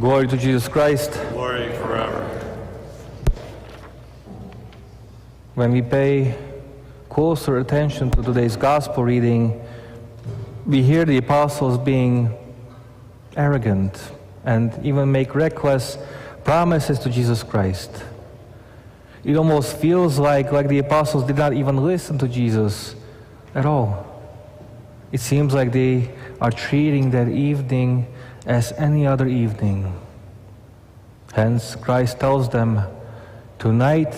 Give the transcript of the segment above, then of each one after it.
Glory to Jesus Christ. Glory forever. When we pay closer attention to today's gospel reading, we hear the apostles being arrogant and even make reckless promises to Jesus Christ. It almost feels like the apostles did not even listen to Jesus at all. It seems like they are treating that evening as any other evening. Hence, Christ tells them, tonight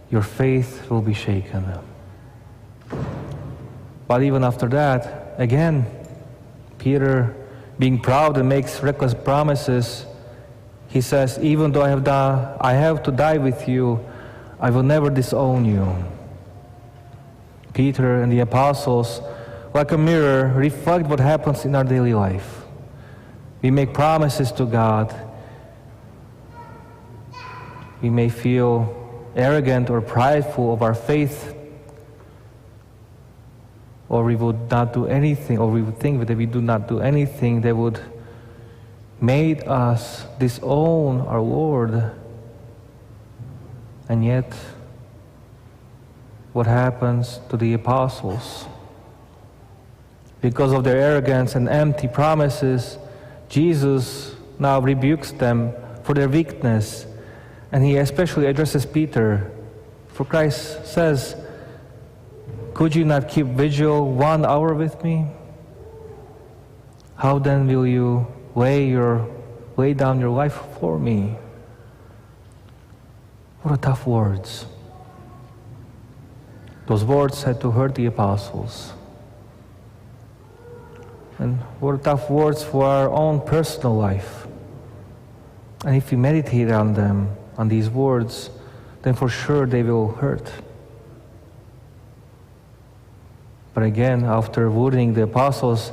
your faith will be shaken. But even after that, again, Peter, being proud and makes reckless promises, he says, even though I have to die with you, I will never disown you. Peter and the apostles, like a mirror, reflect what happens in our daily life. We make promises to God. We may feel arrogant or prideful of our faith, or we would not do anything, or we would think that we do not do anything that would make us disown our Lord. And yet, what happens to the apostles? Because of their arrogance and empty promises, Jesus now rebukes them for their weakness, and he especially addresses Peter. For Christ says, could you not keep vigil 1 hour with me? How then will you lay down your life for me? What a tough words. Those words had to hurt the apostles. And what tough words for our own personal life. And if we meditate on them, on these words, then for sure they will hurt. But again, after wounding the apostles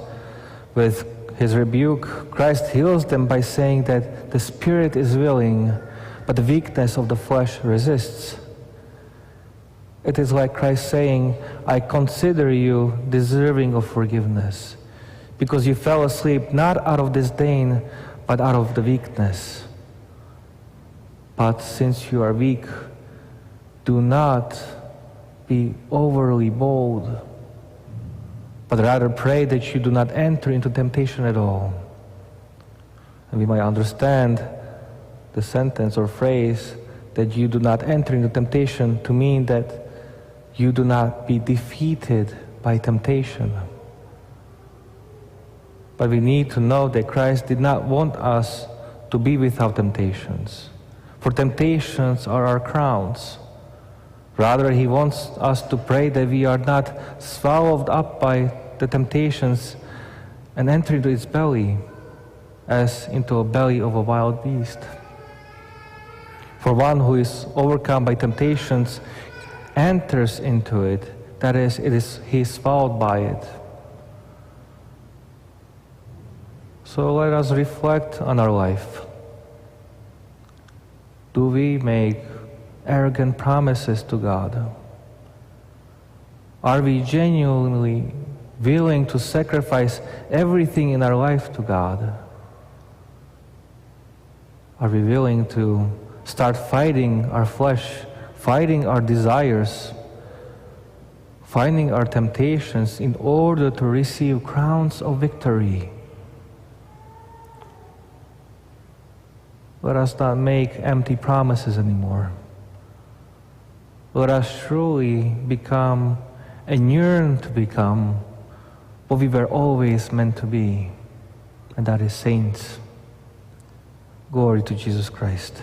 with his rebuke, Christ heals them by saying that the spirit is willing, but the weakness of the flesh resists. It is like Christ saying, I consider you deserving of forgiveness, because you fell asleep not out of disdain, but out of the weakness. But since you are weak, do not be overly bold, but rather pray that you do not enter into temptation at all. And we might understand the sentence or phrase that you do not enter into temptation to mean that you do not be defeated by temptation. But we need to know that Christ did not want us to be without temptations. For temptations are our crowns. Rather, he wants us to pray that we are not swallowed up by the temptations and enter into its belly as into a belly of a wild beast. For one who is overcome by temptations enters into it, that is, he is swallowed by it. So let us reflect on our life. Do we make arrogant promises to God? Are we genuinely willing to sacrifice everything in our life to God? Are we willing to start fighting our flesh, fighting our desires, fighting our temptations in order to receive crowns of victory? Let us not make empty promises anymore. Let us truly become and yearn to become what we were always meant to be, and that is saints. Glory to Jesus Christ.